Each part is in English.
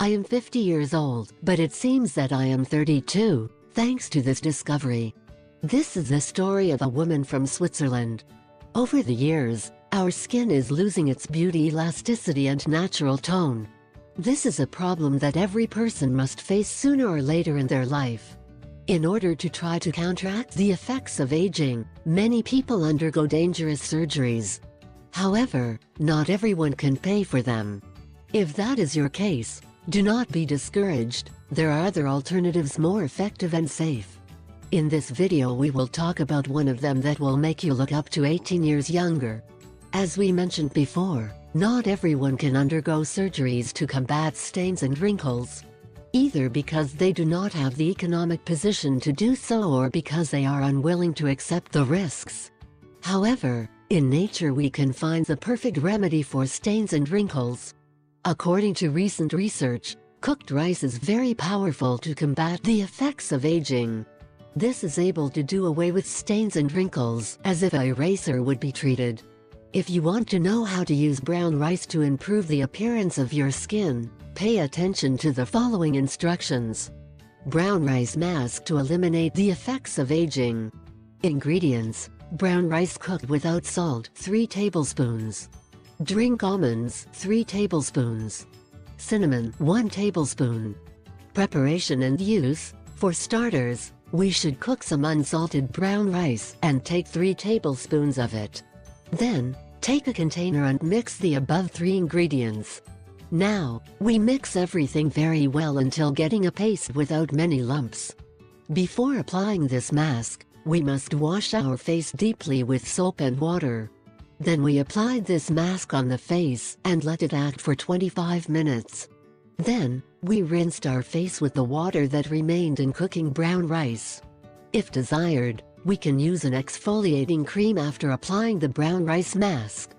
I am 50 years old, but it seems that I am 32, thanks to this discovery. This is the story of a woman from Switzerland. Over the years, our skin is losing its beauty, elasticity, and natural tone. This is a problem that every person must face sooner or later in their life. In order to try to counteract the effects of aging, many people undergo dangerous surgeries. However, not everyone can pay for them. If that is your case, do not be discouraged. There are other alternatives more effective and safe. In this video we will talk about one of them that will make you look up to 18 years younger. As we mentioned before, not everyone can undergo surgeries to combat stains and wrinkles. Either because they do not have the economic position to do so or because they are unwilling to accept the risks. However, in nature we can find the perfect remedy for stains and wrinkles. According to recent research, cooked rice is very powerful to combat the effects of aging. This is able to do away with stains and wrinkles as if an eraser would be treated. If you want to know how to use brown rice to improve the appearance of your skin, pay attention to the following instructions. Brown rice mask to eliminate the effects of aging. Ingredients: brown rice cooked without salt, 3 tablespoons. Drink almonds, 3 tablespoons. Cinnamon, 1 tablespoon. Preparation and use: for starters, we should cook some unsalted brown rice and take 3 tablespoons of it. Then, take a container and mix the above 3 ingredients. Now, we mix everything very well until getting a paste without many lumps. Before applying this mask, we must wash our face deeply with soap and water. Then we applied this mask on the face and let it act for 25 minutes. Then, we rinsed our face with the water that remained in cooking brown rice. If desired, we can use an exfoliating cream after applying the brown rice mask.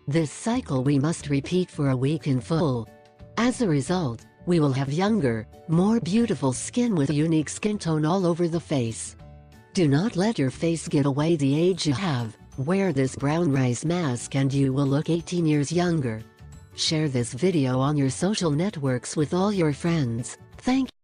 This cycle we must repeat for a week in full. As a result, we will have younger, more beautiful skin with unique skin tone all over the face. Do not let your face give away the age you have. Wear this brown rice mask and you will look 18 years younger. Share this video on your social networks with all your friends. Thank you.